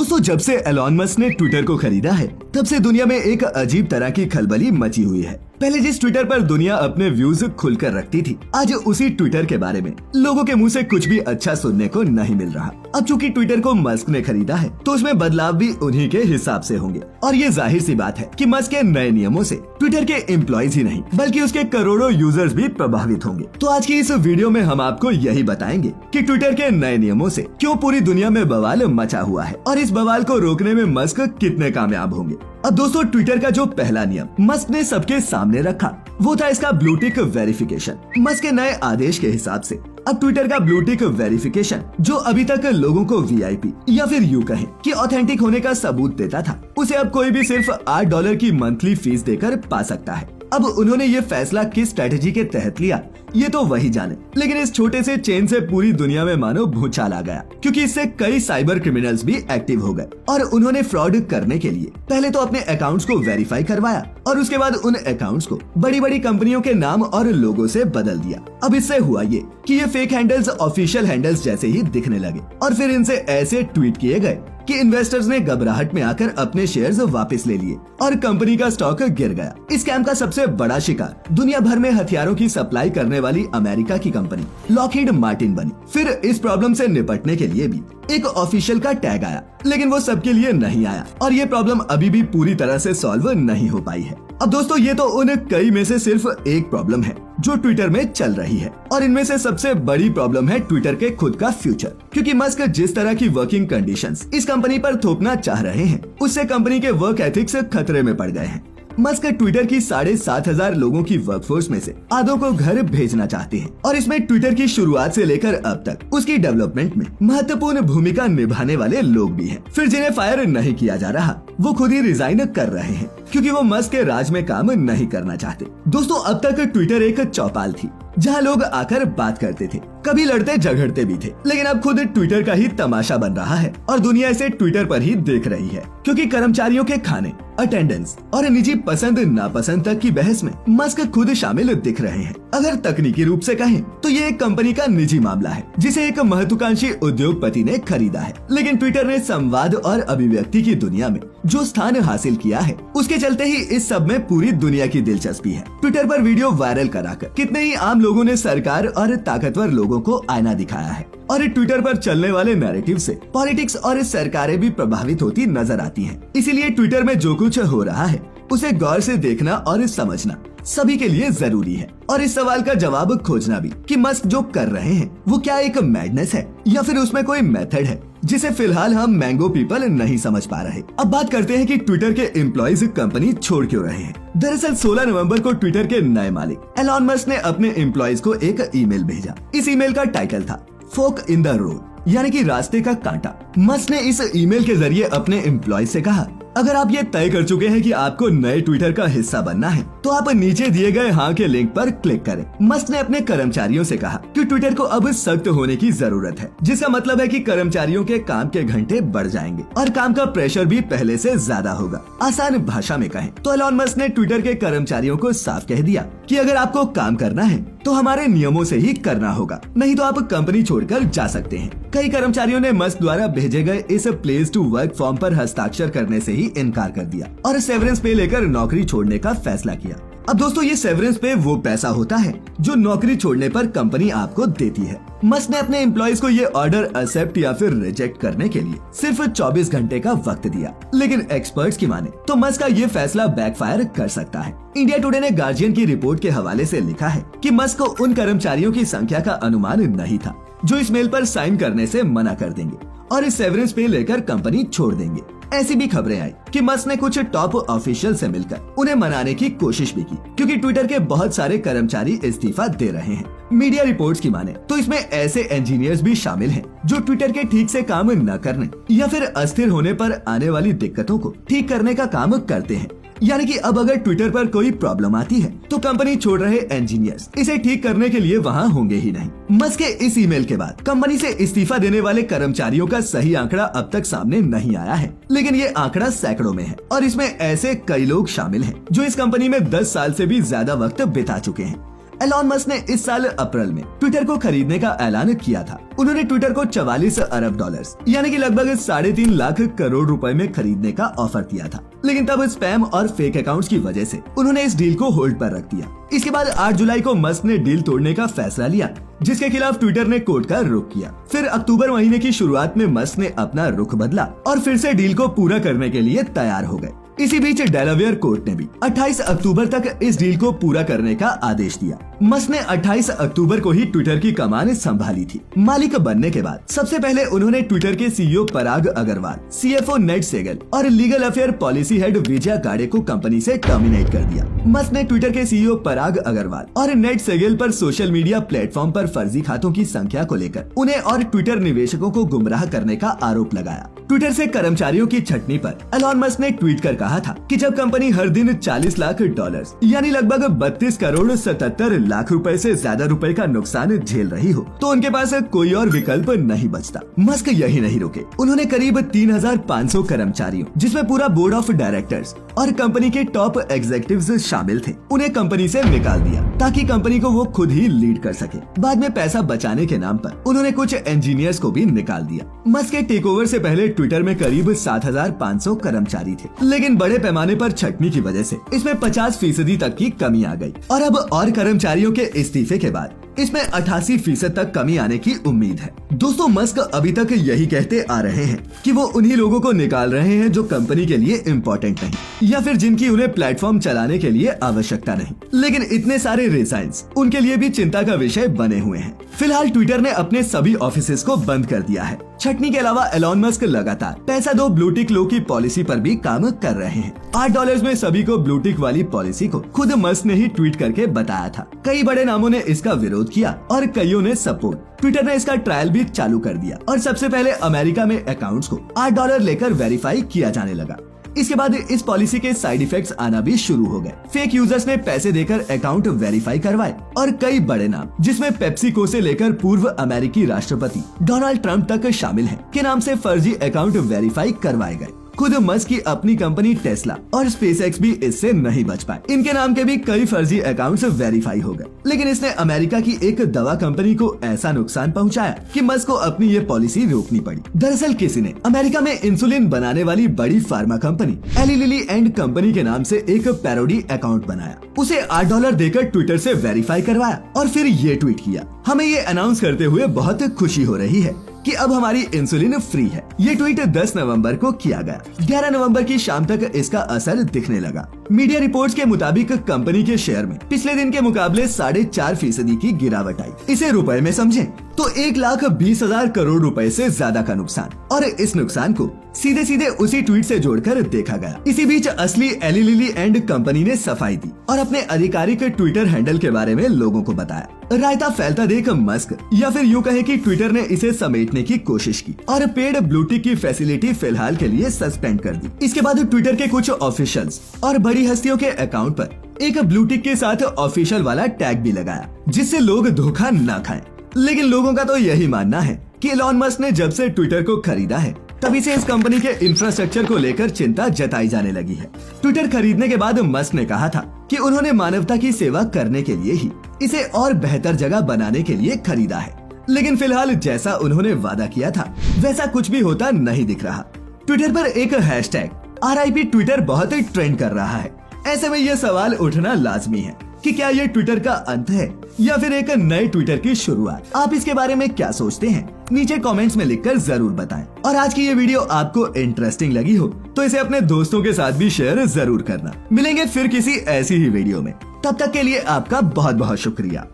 दोस्तों जब से एलॉन मस्क ने ट्विटर को खरीदा है तब से दुनिया में एक अजीब तरह की खलबली मची हुई है। पहले जिस ट्विटर पर दुनिया अपने व्यूज खुलकर रखती थी, आज उसी ट्विटर के बारे में लोगों के मुंह से कुछ भी अच्छा सुनने को नहीं मिल रहा। अब चूंकि ट्विटर को मस्क ने खरीदा है तो उसमें बदलाव भी उन्हीं के हिसाब से होंगे और ये जाहिर सी बात है कि मस्क के नए नियमों से ट्विटर के एम्प्लॉइज ही नहीं बल्कि उसके करोड़ों यूजर्स भी प्रभावित होंगे। तो आज की इस वीडियो में हम आपको यही बताएंगे कि ट्विटर के नए नियमों से क्यों पूरी दुनिया में बवाल मचा हुआ है और इस बवाल को रोकने में मस्क कितने कामयाब होंगे। अब दोस्तों ट्विटर का जो पहला नियम मस्क ने सबके सामने रखा वो था इसका ब्लू टिक वेरिफिकेशन। मस्क के नए आदेश के हिसाब से अब ट्विटर का ब्लू टिक वेरिफिकेशन जो अभी तक लोगों को वीआईपी या फिर यूं कहें कि ऑथेंटिक होने का सबूत देता था, उसे अब कोई भी सिर्फ $8 की मंथली फीस देकर पा सकता है। अब उन्होंने ये फैसला किस स्ट्रेटेजी के तहत लिया ये तो वही जाने, लेकिन इस छोटे से चेन से पूरी दुनिया में मानो भूचाल आ गया क्योंकि इससे कई साइबर क्रिमिनल्स भी एक्टिव हो गए और उन्होंने फ्रॉड करने के लिए पहले तो अपने अकाउंट्स को वेरीफाई करवाया और उसके बाद उन अकाउंट्स को बड़ी बड़ी कंपनियों के नाम और लोगो से बदल दिया। अब इससे हुआ ये कि ये फेक हैंडल्स ऑफिशियल हैंडल्स जैसे ही दिखने लगे और फिर इनसे ऐसे ट्वीट किए गए कि इन्वेस्टर्स ने घबराहट में आकर अपने शेयर्स वापस ले लिए और कंपनी का स्टॉक गिर गया। इस स्कैम का सबसे बड़ा शिकार दुनिया भर में हथियारों की सप्लाई करने वाली अमेरिका की कंपनी लॉकहीड मार्टिन बनी। फिर इस प्रॉब्लम से निपटने के लिए भी एक ऑफिशियल का टैग आया, लेकिन वो सबके लिए नहीं आया और ये प्रॉब्लम अभी भी पूरी तरह से सॉल्व नहीं हो पाई है। अब दोस्तों ये तो उन कई में से सिर्फ एक प्रॉब्लम है जो ट्विटर में चल रही है और इनमें से सबसे बड़ी प्रॉब्लम है ट्विटर के खुद का फ्यूचर, क्योंकि मस्क जिस तरह की वर्किंग कंडीशंस इस कंपनी पर थोपना चाह रहे हैं उससे कंपनी के वर्क एथिक्स खतरे में पड़ गए हैं। मस्क ट्विटर की 7,500 लोगों की वर्कफोर्स में से आधों को घर भेजना चाहते हैं और इसमें ट्विटर की शुरुआत से लेकर अब तक उसकी डेवलपमेंट में महत्वपूर्ण भूमिका निभाने वाले लोग भी हैं। फिर जिन्हें फायर नहीं किया जा रहा वो खुद ही रिजाइन कर रहे हैं क्योंकि वो मस्क के राज में काम नहीं करना चाहते। दोस्तों अब तक ट्विटर एक चौपाल थी जहाँ लोग आकर बात करते थे, कभी लड़ते झगड़ते भी थे, लेकिन अब खुद ट्विटर का ही तमाशा बन रहा है और दुनिया इसे ट्विटर पर ही देख रही है क्योंकि कर्मचारियों के खाने, अटेंडेंस और निजी पसंद नापसंद तक की बहस में मस्क खुद शामिल दिख रहे हैं। अगर तकनीकी रूप से कहें तो ये एक कंपनी का निजी मामला है जिसे एक महत्वाकांक्षी उद्योगपति ने खरीदा है, लेकिन ट्विटर ने संवाद और अभिव्यक्ति की दुनिया में जो स्थान हासिल किया है उसके चलते ही इस सब में पूरी दुनिया की दिलचस्पी है। ट्विटर पर वीडियो वायरल कराकर कितने ही आम लोगों ने सरकार और ताकतवर लोगों को आईना दिखाया है और ट्विटर पर चलने वाले नैरेटिव से पॉलिटिक्स और सरकारें भी प्रभावित होती नजर आती हैं। इसीलिए ट्विटर में जो कुछ हो रहा है उसे गौर से देखना और समझना सभी के लिए जरूरी है और इस सवाल का जवाब खोजना भी कि मस्क जो कर रहे हैं वो क्या एक मैडनेस है या फिर उसमें कोई मेथड है जिसे फिलहाल हम मैंगो पीपल नहीं समझ पा रहे। अब बात करते हैं कि ट्विटर के एम्प्लॉइज कंपनी छोड़ क्यों रहे हैं। दरअसल 16 नवंबर को ट्विटर के नए मालिक एलॉन मस्क ने अपने एम्प्लॉइज को एक ईमेल भेजा। इस ईमेल का टाइटल था फोक इन द रोड यानी कि रास्ते का कांटा। मस्क ने इस ईमेल के जरिए अपने एम्प्लॉइज से कहा अगर आप ये तय कर चुके हैं कि आपको नए ट्विटर का हिस्सा बनना है तो आप नीचे दिए गए हाँ के लिंक पर क्लिक करें। मस्क ने अपने कर्मचारियों से कहा कि ट्विटर को अब सख्त होने की जरूरत है, जिसका मतलब है कि कर्मचारियों के काम के घंटे बढ़ जाएंगे और काम का प्रेशर भी पहले से ज्यादा होगा। आसान भाषा में कहें तो एलॉन मस्क ने ट्विटर के कर्मचारियों को साफ कह दिया कि अगर आपको काम करना है तो हमारे नियमों से ही करना होगा, नहीं तो आप कंपनी छोड़कर जा सकते हैं। कई कर्मचारियों ने मस्क द्वारा भेजे गए इस प्लेस टू वर्क फॉर्म पर हस्ताक्षर करने से ही इनकार कर दिया और सेवरेंस पे लेकर नौकरी छोड़ने का फैसला किया। अब दोस्तों ये सेवरेंस पे वो पैसा होता है जो नौकरी छोड़ने पर कंपनी आपको देती है। मस्क ने अपने एम्प्लॉइज को ये ऑर्डर एक्सेप्ट या फिर रिजेक्ट करने के लिए सिर्फ 24 घंटे का वक्त दिया, लेकिन एक्सपर्ट्स की माने तो मस्क का ये फैसला बैकफायर कर सकता है। इंडिया टुडे ने गार्जियन की रिपोर्ट के हवाले से लिखा है कि मस्क को उन कर्मचारियों की संख्या का अनुमान नहीं था जो इस मेल पर साइन करने से मना कर देंगे और इस सेवरेंस पे लेकर कंपनी छोड़ देंगे। ऐसी भी खबरें आई कि मस्क ने कुछ टॉप ऑफिशियल से मिलकर उन्हें मनाने की कोशिश भी की क्योंकि ट्विटर के बहुत सारे कर्मचारी इस्तीफा दे रहे हैं। मीडिया रिपोर्ट्स की माने तो इसमें ऐसे इंजीनियर्स भी शामिल हैं जो ट्विटर के ठीक से काम न करने या फिर अस्थिर होने पर आने वाली दिक्कतों को ठीक करने का काम करते हैं। यानी कि अब अगर ट्विटर पर कोई प्रॉब्लम आती है तो कंपनी छोड़ रहे इंजीनियर्स इसे ठीक करने के लिए वहां होंगे ही नहीं। मस्क के इस ईमेल के बाद कंपनी से इस्तीफा देने वाले कर्मचारियों का सही आंकड़ा अब तक सामने नहीं आया है, लेकिन ये आंकड़ा सैकड़ों में है और इसमें ऐसे कई लोग शामिल हैं जो इस कंपनी में 10 साल से भी ज्यादा वक्त बिता चुके हैं। एलॉन मस्क ने इस साल अप्रैल में ट्विटर को खरीदने का ऐलान किया था। उन्होंने ट्विटर को 44 अरब डॉलर्स यानी कि लगभग 3.5 लाख करोड़ रुपए में खरीदने का ऑफर दिया था, लेकिन तब स्पैम और फेक अकाउंट्स की वजह से उन्होंने इस डील को होल्ड पर रख दिया। इसके बाद 8 जुलाई को मस्क ने डील तोड़ने का फैसला लिया, जिसके खिलाफ ट्विटर ने कोर्ट का रुख किया। फिर अक्टूबर महीने की शुरुआत में मस्क ने अपना रुख बदला और फिर से डील को पूरा करने के लिए तैयार हो गए। इसी बीच डेलावेयर कोर्ट ने भी 28 अक्टूबर तक इस डील को पूरा करने का आदेश दिया। मस्क ने 28 अक्टूबर को ही ट्विटर की कमान संभाली थी। मालिक बनने के बाद सबसे पहले उन्होंने ट्विटर के सीईओ पराग अग्रवाल, सीएफओ नेड सेगल और legal affair policy head Vijaya गाडे को कंपनी से टर्मिनेट कर दिया। मस्क ने ट्विटर के सीईओ पराग अग्रवाल और नेड सेगल पर सोशल मीडिया प्लेटफॉर्म पर फर्जी खातों की संख्या को लेकर उन्हें और ट्विटर निवेशकों को गुमराह करने का आरोप लगाया। ट्विटर से कर्मचारियों की छटनी पर एलॉन मस्क ने ट्वीट कर कहा था कि जब कंपनी हर दिन 40 लाख डॉलर्स यानी लगभग 32 करोड़ 77 लाख रुपए से ज्यादा रुपए का नुकसान झेल रही हो तो उनके पास कोई और विकल्प नहीं बचता। मस्क यही नहीं रुके, उन्होंने करीब 3500 कर्मचारियों जिसमें पूरा बोर्ड ऑफ डायरेक्टर्स और कंपनी के टॉप एग्जीक्यूटिव्स शामिल थे, उन्हें कंपनी से निकाल दिया ताकि कंपनी को वो खुद ही लीड कर सके। बाद में पैसा बचाने के नाम पर उन्होंने कुछ इंजीनियर्स को भी निकाल दिया। मस्क के टेकओवर से पहले ट्विटर में करीब 7500 कर्मचारी थे, लेकिन बड़े पैमाने पर छटनी की वजह से इसमें 50% तक की कमी आ गई और अब और कर्मचारियों के इस्तीफे के बाद इसमें 88% तक कमी आने की उम्मीद है। दोस्तों, मस्क अभी तक यही कहते आ रहे हैं कि वो उन्हीं लोगों को निकाल रहे हैं जो कंपनी के लिए इम्पोर्टेंट नहीं या फिर जिनकी उन्हें प्लेटफॉर्म चलाने के लिए आवश्यकता नहीं, लेकिन इतने सारे रिजाइन्स उनके लिए भी चिंता का विषय बने हुए हैं। फिलहाल ट्विटर ने अपने सभी ऑफिसेस को बंद कर दिया है। छटनी के अलावा एलॉन मस्क लगातार पैसा दो ब्लू टिक लो की पॉलिसी पर भी काम कर रहे हैं। $8 में सभी को ब्लू टिक वाली पॉलिसी को खुद मस्क ने ही ट्वीट करके बताया था। कई बड़े नामों ने इसका विरोध किया और कईयों ने सपोर्ट। ट्विटर ने इसका ट्रायल भी चालू कर दिया और सबसे पहले अमेरिका में अकाउंट्स को $8 लेकर वेरीफाई किया जाने लगा। इसके बाद इस पॉलिसी के साइड इफेक्ट्स आना भी शुरू हो गए। फेक यूजर्स ने पैसे देकर अकाउंट वेरीफाई करवाए और कई बड़े नाम जिसमें पेप्सिको से लेकर पूर्व अमेरिकी राष्ट्रपति डोनाल्ड ट्रंप तक शामिल हैं, के नाम से फर्जी अकाउंट वेरीफाई करवाए गए। खुद मस्क की अपनी कंपनी टेस्ला और स्पेसएक्स भी इससे नहीं बच पाए। इनके नाम के भी कई फर्जी अकाउंट्स वेरीफाई हो गए, लेकिन इसने अमेरिका की एक दवा कंपनी को ऐसा नुकसान पहुंचाया कि मस्क को अपनी ये पॉलिसी रोकनी पड़ी। दरअसल किसी ने अमेरिका में इंसुलिन बनाने वाली बड़ी pharma company Eli Lilly and company के नाम से एक पैरोडी अकाउंट बनाया, उसे $8 देकर ट्विटर से वेरीफाई करवाया और फिर ये ट्वीट किया, हमें ये अनाउंस करते हुए बहुत खुशी हो रही है कि अब हमारी इंसुलिन फ्री है। ये ट्वीट 10 नवंबर को किया गया। 11 नवंबर की शाम तक इसका असर दिखने लगा। मीडिया रिपोर्ट्स के मुताबिक कंपनी के शेयर में पिछले दिन के मुकाबले 4.5% की गिरावट आई। इसे रुपए में समझें तो 1,20,000 करोड़ रुपए से ज्यादा का नुकसान, और इस नुकसान को सीधे सीधे उसी ट्वीट से जोड़कर देखा गया। इसी बीच असली एली लिली एंड कंपनी ने सफाई दी और अपने आधिकारिक ट्विटर हैंडल के बारे में लोगों को बताया। रायता फैलता देख मस्क या फिर यूं कहे कि ट्विटर ने इसे समेटने की कोशिश की और पेड ब्लू टिक की फैसिलिटी फिलहाल के लिए सस्पेंड कर दी। इसके बाद ट्विटर के कुछ ऑफिशियल्स और बड़ी हस्तियों के अकाउंट पर एक ब्लू टिक के साथ ऑफिशियल वाला टैग भी लगाया, जिससे लोग धोखा न खाएं। लेकिन लोगों का तो यही मानना है कि एलॉन मस्क ने जब से ट्विटर को खरीदा है तभी से इस कंपनी के इंफ्रास्ट्रक्चर को लेकर चिंता जताई जाने लगी है। ट्विटर खरीदने के बाद मस्क ने कहा था कि उन्होंने मानवता की सेवा करने के लिए ही इसे और बेहतर जगह बनाने के लिए खरीदा है, लेकिन फिलहाल जैसा उन्होंने वादा किया था वैसा कुछ भी होता नहीं दिख रहा। ट्विटर पर एक हैशटैग RIP ट्विटर बहुत ट्रेंड कर रहा है। ऐसे में यह सवाल उठना लाजमी है कि क्या ये ट्विटर का अंत है या फिर एक नए ट्विटर की शुरुआत। आप इसके बारे में क्या सोचते हैं, नीचे कमेंट्स में लिखकर जरूर बताएं। और आज की ये वीडियो आपको इंटरेस्टिंग लगी हो तो इसे अपने दोस्तों के साथ भी शेयर जरूर करना। मिलेंगे फिर किसी ऐसी ही वीडियो में, तब तक के लिए आपका बहुत बहुत शुक्रिया।